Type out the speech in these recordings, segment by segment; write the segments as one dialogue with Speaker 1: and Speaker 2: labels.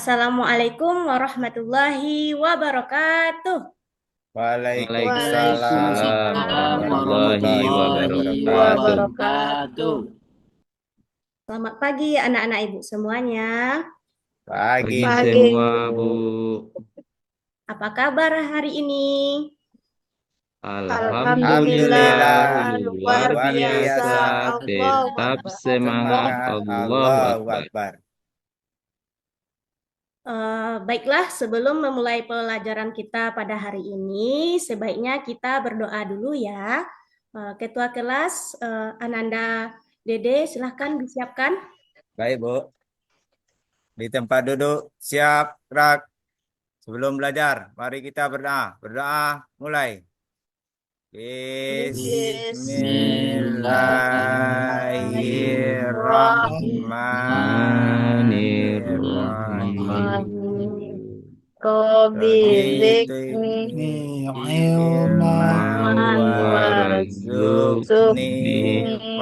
Speaker 1: Assalamualaikum warahmatullahi wabarakatuh.
Speaker 2: Waalaikumsalam
Speaker 3: Waalaikumsalam
Speaker 2: warahmatullahi
Speaker 3: warahmatullahi
Speaker 2: wabarakatuh.
Speaker 3: wabarakatuh.
Speaker 1: Selamat pagi anak-anak ibu semuanya.
Speaker 2: Pagi.
Speaker 3: Pagi
Speaker 4: semua, Bu.
Speaker 1: Apa kabar hari ini?
Speaker 3: Alhamdulillah
Speaker 4: Alhamdulillah,
Speaker 3: luar
Speaker 4: luar
Speaker 3: biasa.
Speaker 4: biasa.
Speaker 3: Allahu
Speaker 4: Tetap
Speaker 3: Akbar.
Speaker 4: semangat.
Speaker 2: Semangat,
Speaker 4: Allahu
Speaker 2: Allahu
Speaker 4: Akbar.
Speaker 2: Akbar.
Speaker 1: Baiklah, sebelum memulai pelajaran kita pada hari ini, sebaiknya kita berdoa dulu ya. Ketua kelas Ananda Dede, silahkan disiapkan.
Speaker 2: Baik, Bu. Di tempat duduk, siap, gerak. Sebelum belajar, mari kita berdoa. Berdoa, mulai. Bismillahirrahmanirrahim.
Speaker 3: Rabbi
Speaker 2: Raditu
Speaker 3: zidni
Speaker 2: ilman
Speaker 3: ilman
Speaker 2: warzuqni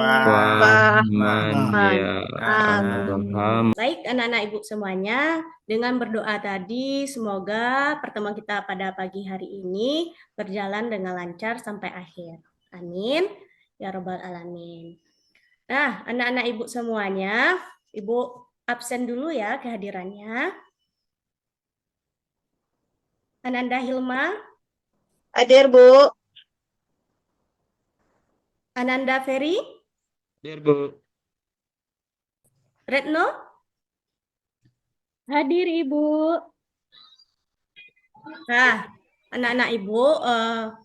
Speaker 3: warzuqni
Speaker 2: fahman
Speaker 3: fahman.
Speaker 4: Ya
Speaker 3: Amin.
Speaker 1: Baik anak-anak ibu semuanya, dengan berdoa tadi semoga pertemuan kita pada pagi hari ini berjalan dengan lancar sampai akhir. Amin. Ya Rabbal Alamin. Nah, anak-anak ibu semuanya, ibu absen dulu ya kehadirannya. Ananda Hilma,
Speaker 3: Hadir, Bu.
Speaker 1: Ananda Ferry,
Speaker 4: Hadir, Bu.
Speaker 1: Retno,
Speaker 5: Hadir Ibu.
Speaker 1: Nah, anak-anak ibu,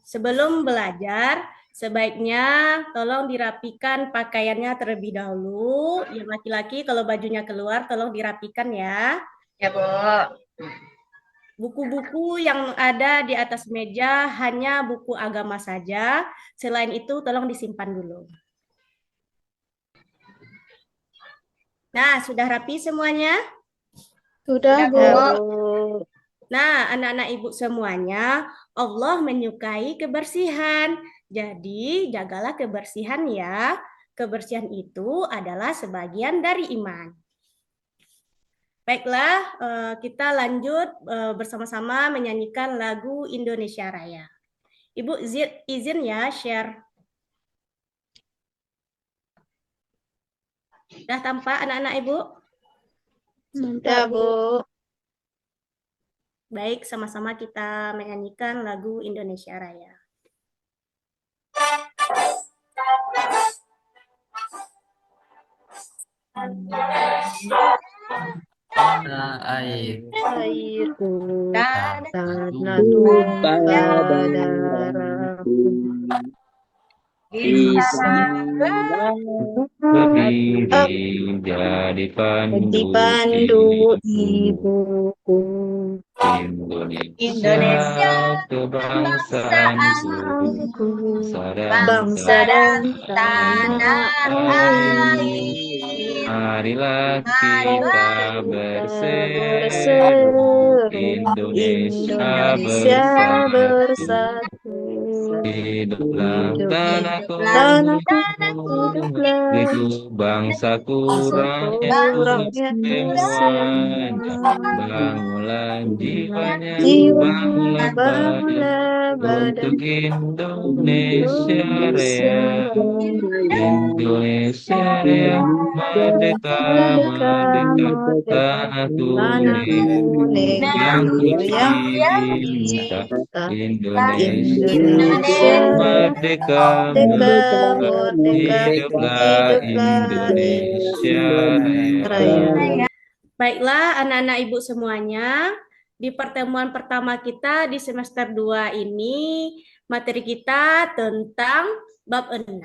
Speaker 1: sebelum belajar, sebaiknya tolong dirapikan pakaiannya terlebih dahulu. Yang laki-laki kalau bajunya keluar, tolong dirapikan ya.
Speaker 3: Ya, Bu.
Speaker 1: Buku-buku yang ada di atas meja hanya buku agama saja. Selain itu, tolong disimpan dulu. Nah, sudah rapi semuanya?
Speaker 5: Sudah, Bu.
Speaker 3: Ya, Bu.
Speaker 1: Nah, anak-anak ibu semuanya, Allah menyukai kebersihan. Jadi, jagalah kebersihan ya. Kebersihan itu adalah sebagian dari iman. Baiklah, kita lanjut bersama-sama menyanyikan lagu Indonesia Raya. Ibu izin ya share. Sudah tampak anak-anak ibu?
Speaker 3: Ya, Bu.
Speaker 1: Baik, sama-sama kita menyanyikan lagu Indonesia Raya.
Speaker 3: Air
Speaker 5: Tanah
Speaker 3: tumpah
Speaker 5: darahku.
Speaker 4: Bisa berdiri jadi
Speaker 5: Di pandu ibuku.
Speaker 4: Indonesia kebangsaanku,
Speaker 5: Bangsa dan tanah air.
Speaker 4: Marilah kita
Speaker 5: berseru,
Speaker 4: Indonesia
Speaker 5: Indonesia
Speaker 4: bersatu.
Speaker 5: bersatu.
Speaker 4: Hiduplah tanahku,
Speaker 5: Hiduplah
Speaker 4: itu bangsaku, rakyatku semuanya. Bangunlah jiwanya, bangunlah badan untuk Indonesia Raya. Indonesia Raya, merdeka, merdeka, tanah kuning yang kucinta. Indonesia merdeka, merdeka, hiduplah Indonesia Raya.
Speaker 1: Baiklah anak-anak ibu semuanya, di pertemuan pertama kita di semester 2 ini, materi kita tentang bab 6,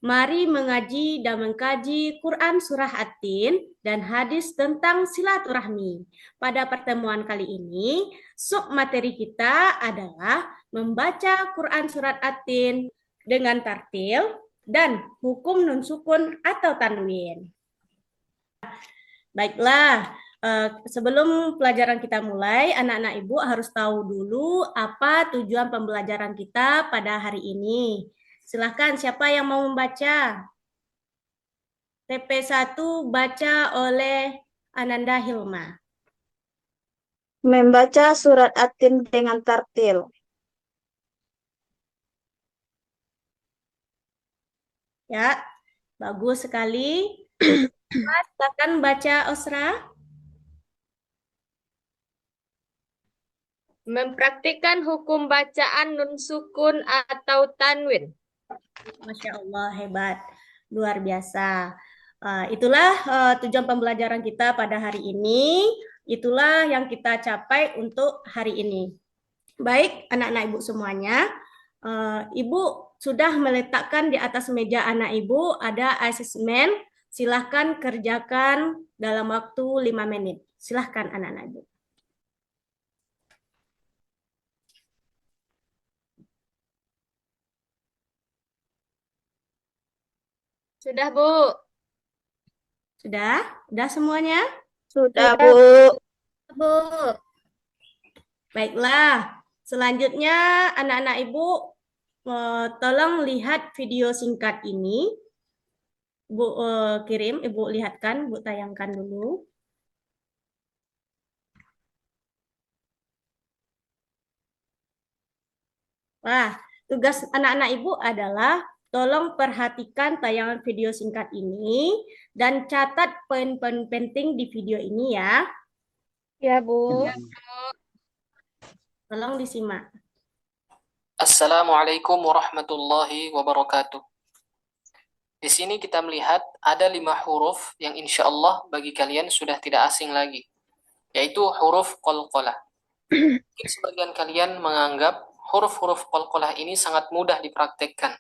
Speaker 1: mari mengaji dan mengkaji Quran Surah At-Tin dan hadis tentang silaturahmi. Pada pertemuan kali ini, sub materi kita adalah membaca Quran Surat At-Tin dengan tartil dan hukum nun sukun atau tanwin. Baiklah, sebelum pelajaran kita mulai, anak-anak ibu harus tahu dulu apa tujuan pembelajaran kita pada hari ini. Silahkan, siapa yang mau membaca? TP1 baca oleh Ananda Hilma.
Speaker 5: Membaca surat At-Tin dengan tartil.
Speaker 1: Ya, bagus sekali. Silakan baca Osra.
Speaker 6: Mempraktikkan hukum bacaan nun sukun atau tanwin.
Speaker 1: Masya Allah, hebat. Luar biasa. Itulah tujuan pembelajaran kita pada hari ini. Itulah yang kita capai untuk hari ini. Baik, anak-anak ibu semuanya. Ibu sudah meletakkan di atas meja anak ibu ada asesmen. Silahkan kerjakan dalam waktu 5 menit. Silahkan anak-anak ibu.
Speaker 6: Sudah, Bu?
Speaker 1: Sudah? Sudah semuanya?
Speaker 5: Sudah, Bu.
Speaker 6: Bu.
Speaker 1: Baiklah. Selanjutnya anak-anak ibu tolong lihat video singkat ini. Bu kirim, ibu lihatkan, bu tayangkan dulu. Wah, tugas anak-anak ibu adalah tolong perhatikan tayangan video singkat ini dan catat poin-poin penting di video ini ya.
Speaker 6: Ya, Bu.
Speaker 1: Tolong disimak.
Speaker 7: Assalamualaikum warahmatullahi wabarakatuh. Di sini kita melihat ada 5 huruf yang insya Allah bagi kalian sudah tidak asing lagi, yaitu huruf qalqalah. Mungkin sebagian kalian menganggap huruf-huruf qalqalah ini sangat mudah dipraktekkan.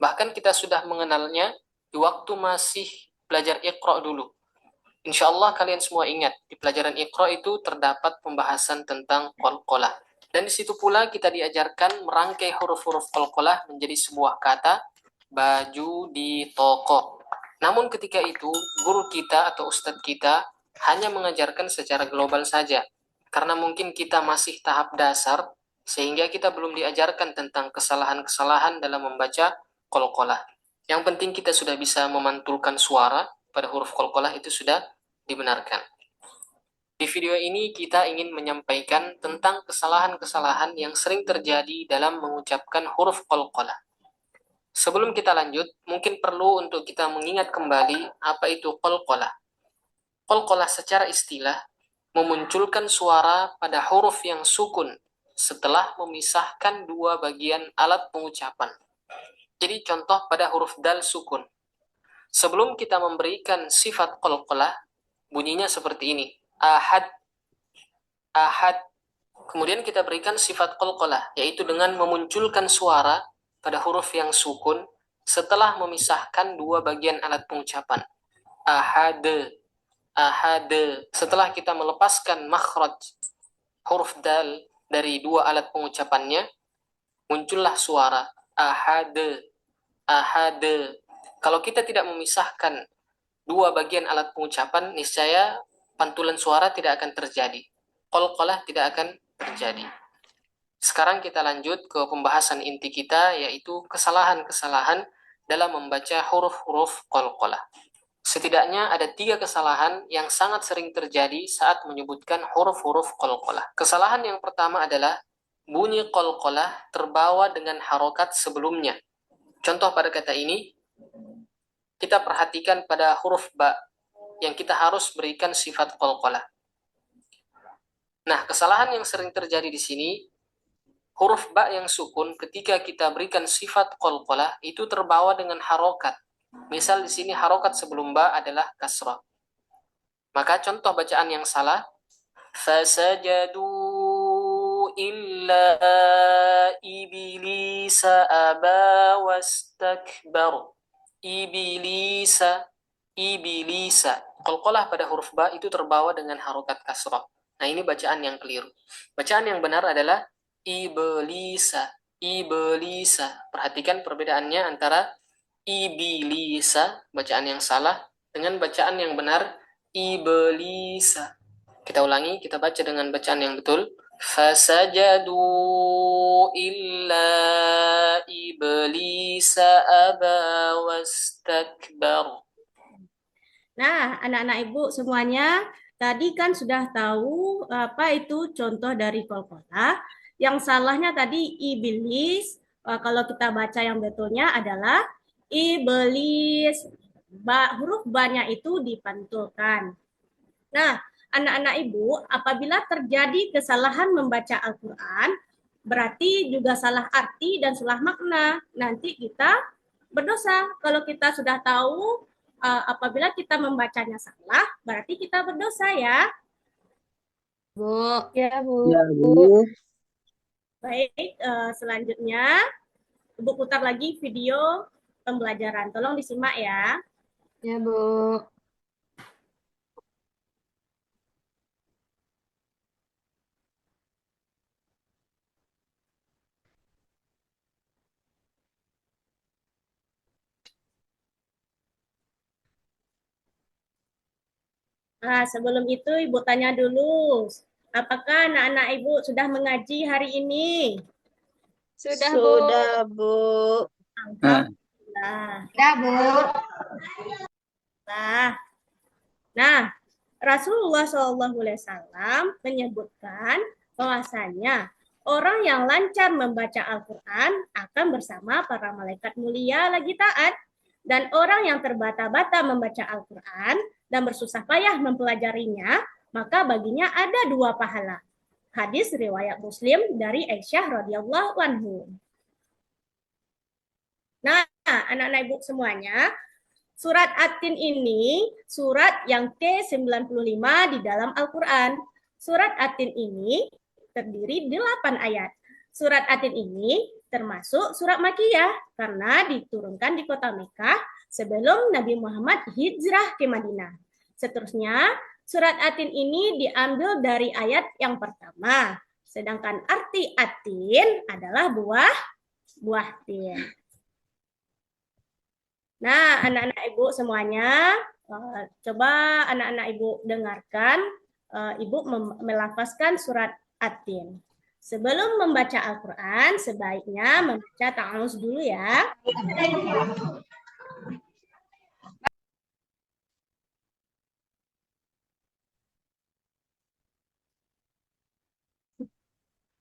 Speaker 7: Bahkan kita sudah mengenalnya di waktu masih belajar Iqra dulu. Insya Allah kalian semua ingat, di pelajaran Iqra itu terdapat pembahasan tentang qalqalah. Dan di situ pula kita diajarkan merangkai huruf-huruf qalqalah menjadi sebuah kata, baju di toko. Namun ketika itu, guru kita atau ustadz kita hanya mengajarkan secara global saja. Karena mungkin kita masih tahap dasar, sehingga kita belum diajarkan tentang kesalahan-kesalahan dalam membaca qalqalah. Yang penting kita sudah bisa memantulkan suara pada huruf qalqalah itu sudah dibenarkan. Di video ini kita ingin menyampaikan tentang kesalahan-kesalahan yang sering terjadi dalam mengucapkan huruf qalqalah. Sebelum kita lanjut, mungkin perlu untuk kita mengingat kembali apa itu qalqalah. Qalqalah secara istilah memunculkan suara pada huruf yang sukun setelah memisahkan dua bagian alat pengucapan. Jadi contoh pada huruf dal sukun. Sebelum kita memberikan sifat qalqalah, bunyinya seperti ini. Ahad, ahad. Kemudian kita berikan sifat qalqalah, yaitu dengan memunculkan suara pada huruf yang sukun setelah memisahkan dua bagian alat pengucapan. Ahad, ahad. Setelah kita melepaskan makhraj huruf dal dari dua alat pengucapannya, muncullah suara ahad, ahad. Kalau kita tidak memisahkan dua bagian alat pengucapan, niscaya pantulan suara tidak akan terjadi. Qalqalah tidak akan terjadi. Sekarang kita lanjut ke pembahasan inti kita, yaitu kesalahan-kesalahan dalam membaca huruf-huruf qalqalah. Setidaknya ada 3 kesalahan yang sangat sering terjadi saat menyebutkan huruf-huruf qalqalah. Kesalahan yang pertama adalah bunyi qalqalah terbawa dengan harokat sebelumnya. Contoh pada kata ini, kita perhatikan pada huruf ba yang kita harus berikan sifat qalqalah. Nah, kesalahan yang sering terjadi di sini, huruf ba yang sukun ketika kita berikan sifat qalqalah itu terbawa dengan harokat. Misal di sini harokat sebelum ba adalah kasrah. Maka contoh bacaan yang salah, fasajadu illa iblisa aba wastakbar. Iblisa, iblisa. Qalqalah pada huruf ba itu terbawa dengan harokat kasrah. Nah, ini bacaan yang keliru. Bacaan yang benar adalah iblisa, iblisa. Perhatikan perbedaannya antara iblisa, bacaan yang salah, dengan bacaan yang benar, iblisa. Kita ulangi, kita baca dengan bacaan yang betul. Fasajadu illa iblisa aba wastakbar.
Speaker 1: Nah, anak-anak ibu semuanya, Tadi kan sudah tahu apa itu contoh dari qalqalah. Yang salahnya tadi iblis. Kalau kita baca yang betulnya adalah iblis. Huruf ba-nya itu dipantulkan. Nah, anak-anak ibu, apabila terjadi kesalahan membaca Al-Quran, berarti juga salah arti dan salah makna. Nanti kita berdosa. Kalau kita sudah tahu apabila kita membacanya salah, berarti kita berdosa ya.
Speaker 6: Bu.
Speaker 5: Ya, Bu.
Speaker 3: Ya, Bu.
Speaker 1: Baik, selanjutnya Ibu putar lagi video pembelajaran. Tolong disimak ya.
Speaker 6: Ya, Bu.
Speaker 1: Nah, sebelum itu Ibu tanya dulu, apakah anak-anak Ibu sudah mengaji hari ini?
Speaker 6: Sudah, Bu.
Speaker 5: Sudah, Bu.
Speaker 1: Alhamdulillah.
Speaker 6: Sudah, Bu.
Speaker 1: Nah, Rasulullah SAW menyebutkan bahwasanya orang yang lancar membaca Al-Quran akan bersama para malaikat mulia lagi taat. Dan orang yang terbata-bata membaca Al-Quran dan bersusah payah mempelajarinya, maka baginya ada 2 pahala. Hadis riwayat Muslim dari Aisyah radhiyallahu anhu. Nah, anak-anak ibu semuanya, surat At-Tin ini surat yang ke-95 di dalam Al-Quran. Surat At-Tin ini terdiri 8 ayat. Surat At-Tin ini termasuk surat Makkiyah karena diturunkan di kota Mekah sebelum Nabi Muhammad hijrah ke Madinah. Seterusnya, surat At-Tin ini diambil dari ayat yang pertama. Sedangkan arti At-Tin adalah buah tin. Nah, anak-anak ibu semuanya, coba anak-anak ibu dengarkan, ibu melafazkan surat At-Tin. Sebelum membaca Al-Quran, sebaiknya membaca ta'awuz dulu ya.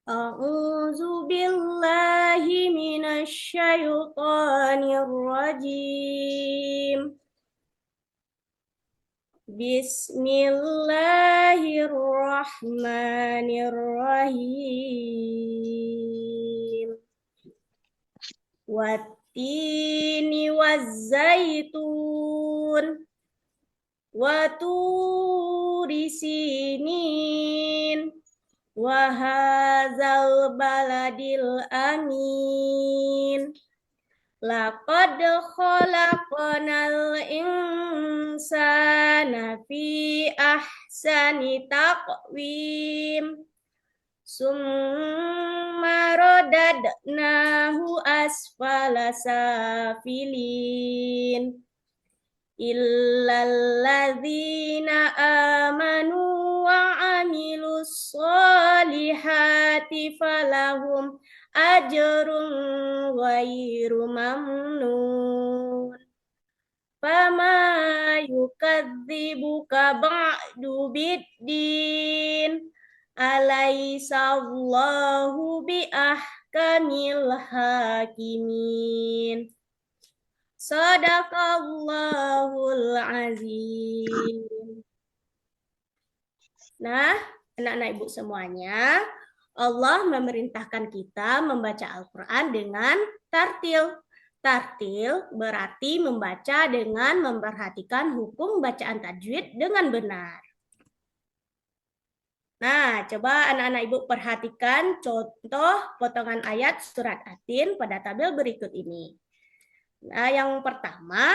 Speaker 1: A'udzu billahi minasy syaithanir rajim. Bismillahirrahmanirrahim. Wattini wazzaitun wa turi sinin wa hadzal baladil amin. Laqad khalaqnal insana fi ahsani taqwim. Summa radadnahu asfala safilin. Illal ladzina amanu wa amilus solihati falahum ajrun ghairu mamnun. Fama yukadzibuka ba'du biddin. Alaisallahu biahkamil hakimin. Sadaqallahul azim. Nah, anak-anak ibu semuanya, Allah memerintahkan kita membaca Al-Quran dengan tartil. Tartil berarti membaca dengan memperhatikan hukum bacaan tajwid dengan benar. Nah, coba anak-anak ibu perhatikan contoh potongan ayat surat At-Tin pada tabel berikut ini. Nah, yang pertama,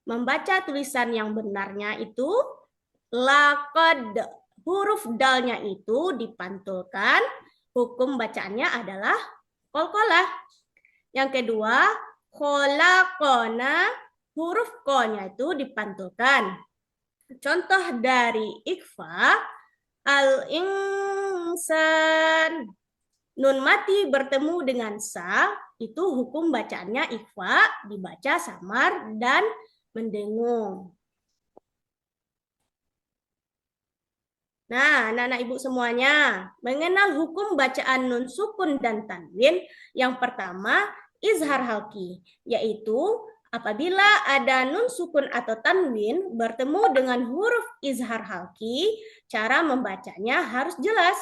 Speaker 1: membaca tulisan yang benarnya itu laqad. Huruf dalnya itu dipantulkan, hukum bacaannya adalah qalqalah. Yang kedua, khalaqona, huruf ko-nya itu dipantulkan. Contoh dari ikhfa, al-insan. Nun mati bertemu dengan sa, itu hukum bacaannya ikhfa, dibaca samar dan mendengung. Nah, anak-anak ibu semuanya, mengenal hukum bacaan nun sukun dan tanwin, yang pertama izhar halki, yaitu apabila ada nun sukun atau tanwin bertemu dengan huruf izhar halki, cara membacanya harus jelas.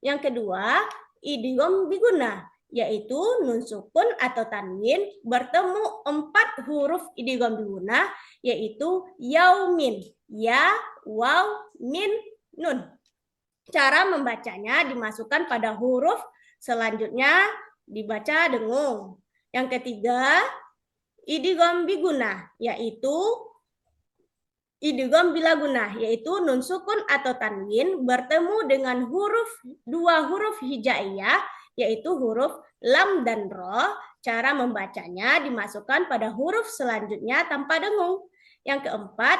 Speaker 1: Yang kedua, idgham biguna, yaitu nun sukun atau tanwin bertemu 4 huruf idgham biguna, yaitu yaumin, ya, waw, min, nun. Cara membacanya dimasukkan pada huruf, selanjutnya dibaca dengung. Yang ketiga, idgham biguna, yaitu idgham bilaguna, yaitu nun sukun atau tanwin bertemu dengan dua huruf hijaiyah, yaitu huruf lam dan ro. Cara membacanya dimasukkan pada huruf selanjutnya tanpa dengung. Yang keempat,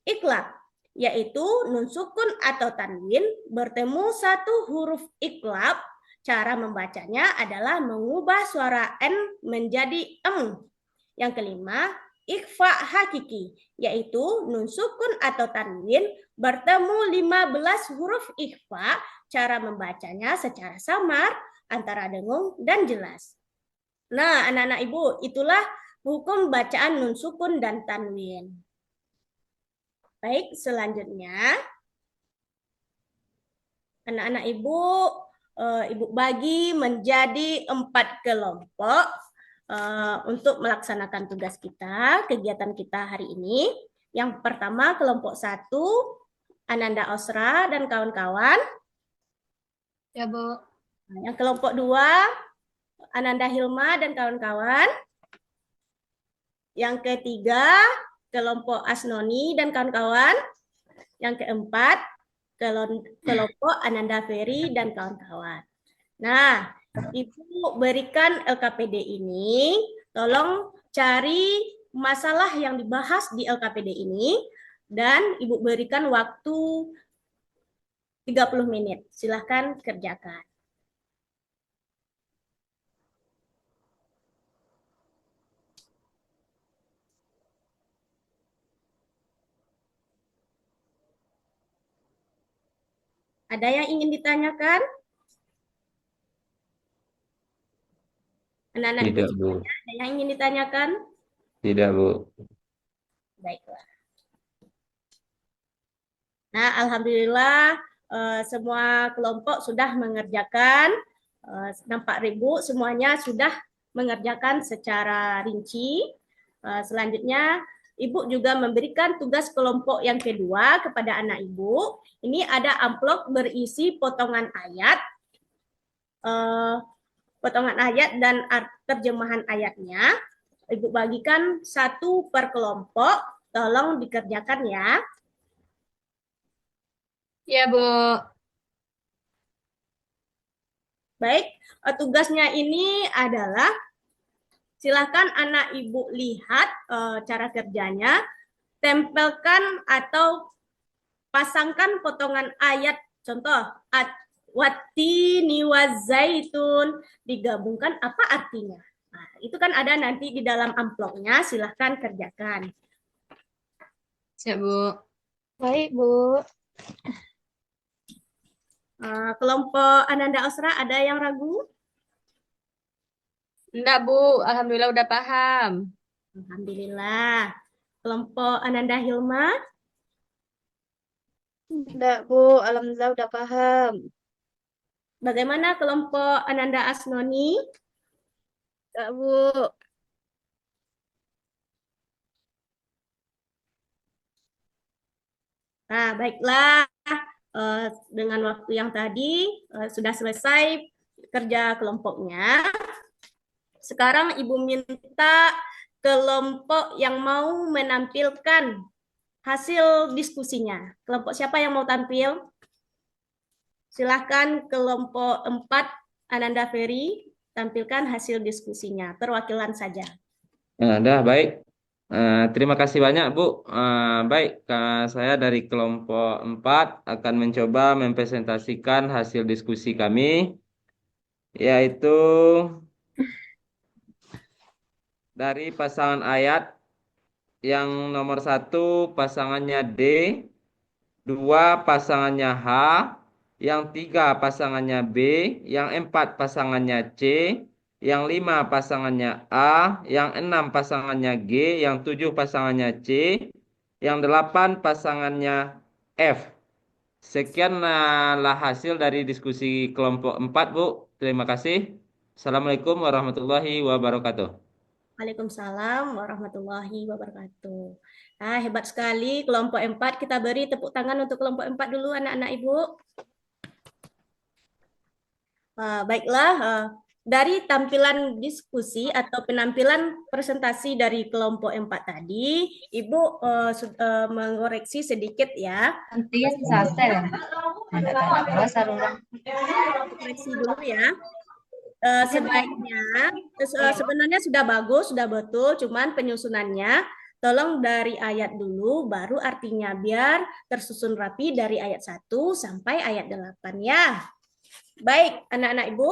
Speaker 1: iklab, yaitu nun sukun atau tanwin bertemu satu huruf iklab. Cara membacanya adalah mengubah suara n menjadi em. Yang kelima, ikhfa hakiki, yaitu nun sukun atau tanwin bertemu 15 huruf ikhfa. Cara membacanya secara samar antara dengung dan jelas. Nah, anak-anak ibu, itulah hukum bacaan nun sukun dan tanwin. Baik, selanjutnya anak-anak ibu, ibu bagi menjadi 4 kelompok untuk melaksanakan tugas kita, kegiatan kita hari ini. Yang pertama, kelompok 1, Ananda Osra dan kawan-kawan.
Speaker 6: Ya, Bu.
Speaker 1: Yang kelompok 2, Ananda Hilma dan kawan-kawan. Yang ketiga, kelompok Asnoni dan kawan-kawan. Yang keempat, kelompok Ananda Ferry dan kawan-kawan. Nah, Ibu berikan LKPD ini, tolong cari masalah yang dibahas di LKPD ini, dan Ibu berikan waktu 30 menit. Silahkan kerjakan. Ada yang ingin ditanyakan? Anak-anak
Speaker 4: Tidak, Bu.
Speaker 1: ada yang ingin ditanyakan?
Speaker 4: Tidak, Bu.
Speaker 1: Baiklah. Nah, alhamdulillah semua kelompok sudah mengerjakan. Nampak Ibu semuanya sudah mengerjakan secara rinci. Selanjutnya, Ibu juga memberikan tugas kelompok yang kedua kepada anak Ibu. Ini ada amplop berisi potongan ayat, dan terjemahan ayatnya. Ibu bagikan 1 per kelompok. Tolong dikerjakan ya.
Speaker 6: Ya, Bu.
Speaker 1: Baik, tugasnya ini adalah silakan anak Ibu lihat cara kerjanya, tempelkan atau pasangkan potongan ayat, contoh, wattini wazaitun, digabungkan apa artinya. Nah, itu kan ada nanti di dalam amplopnya, silahkan kerjakan.
Speaker 6: Siap, Bu.
Speaker 5: Baik, Bu.
Speaker 1: Kelompok Ananda Osra ada yang ragu?
Speaker 6: Enggak, Bu. Alhamdulillah udah paham.
Speaker 1: Alhamdulillah. Kelompok Ananda Hilma?
Speaker 5: Enggak, Bu. Alhamdulillah udah paham.
Speaker 1: Bagaimana kelompok Ananda Asnoni?
Speaker 5: Enggak, Bu.
Speaker 1: Nah, baiklah. Dengan waktu yang tadi sudah selesai kerja kelompoknya. Sekarang Ibu minta kelompok yang mau menampilkan hasil diskusinya. Kelompok siapa yang mau tampil? Silahkan kelompok 4 Ananda Ferry tampilkan hasil diskusinya. Perwakilan saja.
Speaker 4: Dah, baik. Terima kasih banyak, Bu. Baik, saya dari kelompok 4 akan mencoba mempresentasikan hasil diskusi kami, yaitu dari pasangan ayat yang nomor 1 pasangannya D, 2 pasangannya H, yang 3 pasangannya B, yang 4 pasangannya C, yang 5 pasangannya A, yang 6 pasangannya G, yang 7 pasangannya C, yang 8 pasangannya F. Sekianlah hasil dari diskusi kelompok 4, Bu. Terima kasih. Assalamualaikum warahmatullahi wabarakatuh.
Speaker 1: Waalaikumsalam warahmatullahi wabarakatuh. Ah, hebat sekali kelompok 4. Kita beri tepuk tangan untuk kelompok 4 dulu anak-anak Ibu. Baiklah, dari tampilan diskusi atau penampilan presentasi dari kelompok 4 tadi, Ibu mengoreksi sedikit ya. Koreksi dulu ya. Sebaiknya sebenarnya sudah bagus, sudah betul, cuman penyusunannya tolong dari ayat dulu, baru artinya biar tersusun rapi dari ayat 1 sampai ayat 8 ya. Baik, anak-anak Ibu,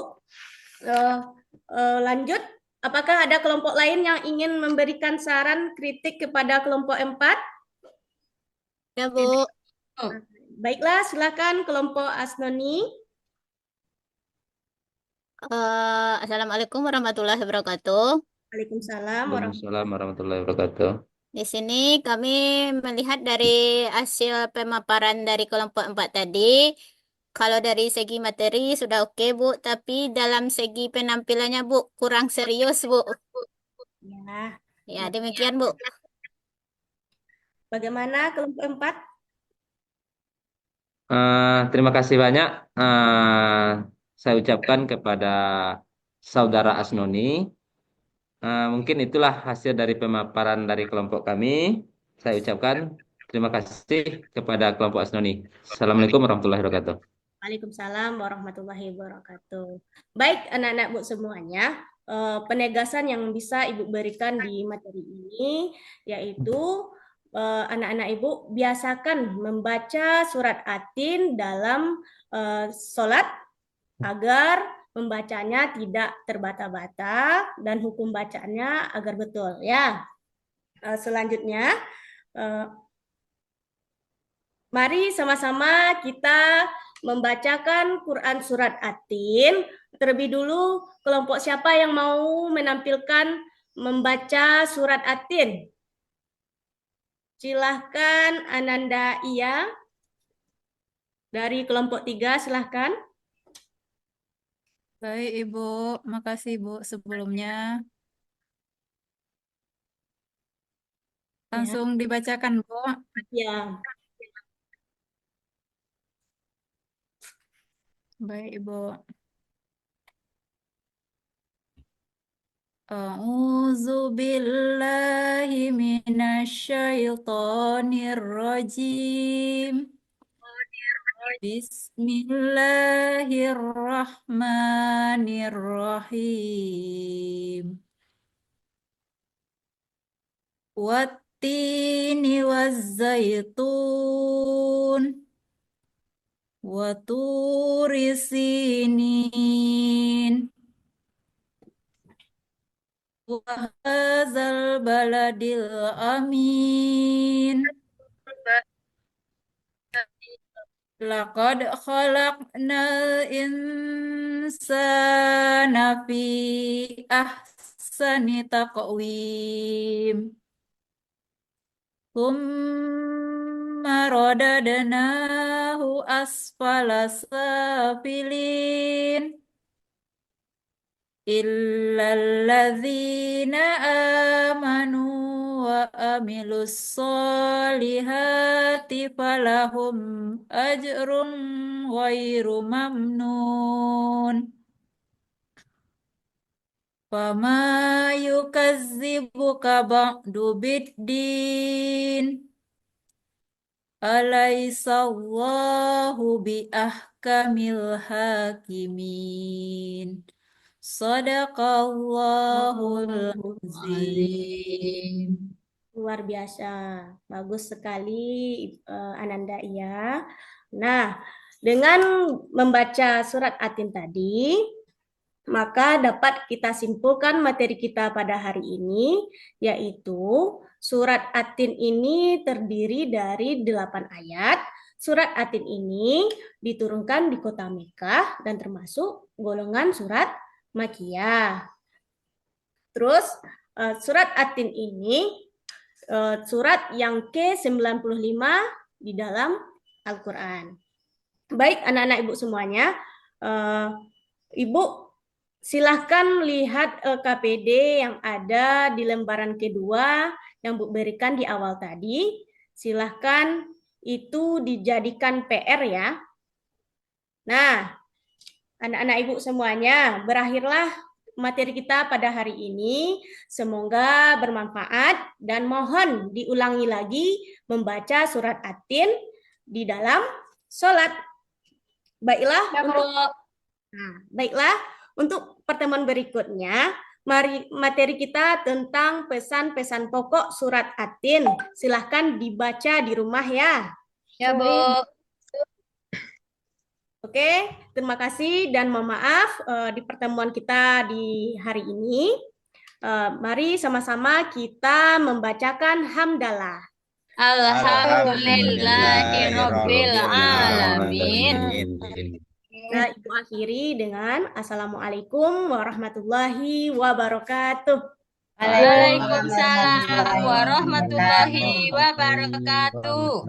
Speaker 1: lanjut. Apakah ada kelompok lain yang ingin memberikan saran kritik kepada kelompok 4?
Speaker 5: Ya, Bu.
Speaker 1: Baiklah, silakan kelompok Asnoni.
Speaker 5: Assalamualaikum warahmatullahi wabarakatuh.
Speaker 1: Waalaikumsalam
Speaker 4: Waalaikumsalam warahmatullahi wabarakatuh.
Speaker 5: Di sini kami melihat dari hasil pemaparan dari kelompok 4 tadi. Kalau dari segi materi sudah oke, Bu. Tapi dalam segi penampilannya, Bu, kurang serius, Bu.
Speaker 1: Ya.
Speaker 5: Ya, demikian, Bu.
Speaker 1: Bagaimana kelompok 4?
Speaker 4: Terima kasih banyak. Saya ucapkan kepada saudara Asnoni. Mungkin itulah hasil dari pemaparan dari kelompok kami. Saya ucapkan terima kasih kepada kelompok Asnoni. Assalamualaikum warahmatullahi wabarakatuh.
Speaker 1: Waalaikumsalam warahmatullahi wabarakatuh. Baik, anak-anak Bu semuanya, penegasan yang bisa Ibu berikan di materi ini yaitu anak-anak Ibu biasakan membaca surat Atin dalam sholat agar membacanya tidak terbata-bata dan hukum bacaannya agar betul ya. Selanjutnya, mari sama-sama kita membacakan Quran surat Atin. Terlebih dulu, kelompok siapa yang mau menampilkan membaca surat Atin? Silahkan Ananda Iya. Dari kelompok 3, silahkan.
Speaker 8: Baik, Ibu. Makasih, Bu, sebelumnya. Langsung dibacakan, Bu.
Speaker 1: Ya.
Speaker 8: Baik, Ibu. A'udzu billahi minasyaitonir rajim. Bismillahirrahmanirrahim. Wattini wazzaitun. Waturi sinin. Wahazal baladil amin. Laqad khalaqnal insana fi ahsani taqwim. Thumma radadnahu asfala safilin. Illalladzina amanu wa amilus solihati falahum ajrun ghairu mamnun. Fama yukazzibuka ba'du biddin. Alaisallahu biahkamil hakimin. Sadaqallahul azim.
Speaker 1: Luar biasa, bagus sekali Ananda Iya. Nah, dengan membaca surat Atin tadi, maka dapat kita simpulkan materi kita pada hari ini, yaitu surat Atin ini terdiri dari 8 ayat, surat Atin ini diturunkan di kota Mekah dan termasuk golongan surat Makkiyah. Terus surat Atin ini surat yang ke-95 di dalam Al-Quran. Baik anak-anak ibu semuanya, ibu silahkan lihat KPD yang ada di lembaran kedua yang Bu berikan di awal tadi. Silahkan itu dijadikan PR ya. Nah, anak-anak ibu semuanya, berakhirlah materi kita pada hari ini. Semoga bermanfaat dan mohon diulangi lagi membaca surat Atin di dalam sholat. Baiklah, untuk pertemuan berikutnya, mari materi kita tentang pesan-pesan pokok surat Atin. Silahkan dibaca di rumah ya.
Speaker 6: Ya, Bu.
Speaker 1: Oke, terima kasih dan mohon maaf di pertemuan kita di hari ini. Mari sama-sama kita membacakan hamdalah.
Speaker 6: Alhamdulillahirabbil alamin.
Speaker 1: Nah, Ibu akhiri dengan Assalamualaikum warahmatullahi wabarakatuh.
Speaker 6: Waalaikumsalam warahmatullahi wabarakatuh.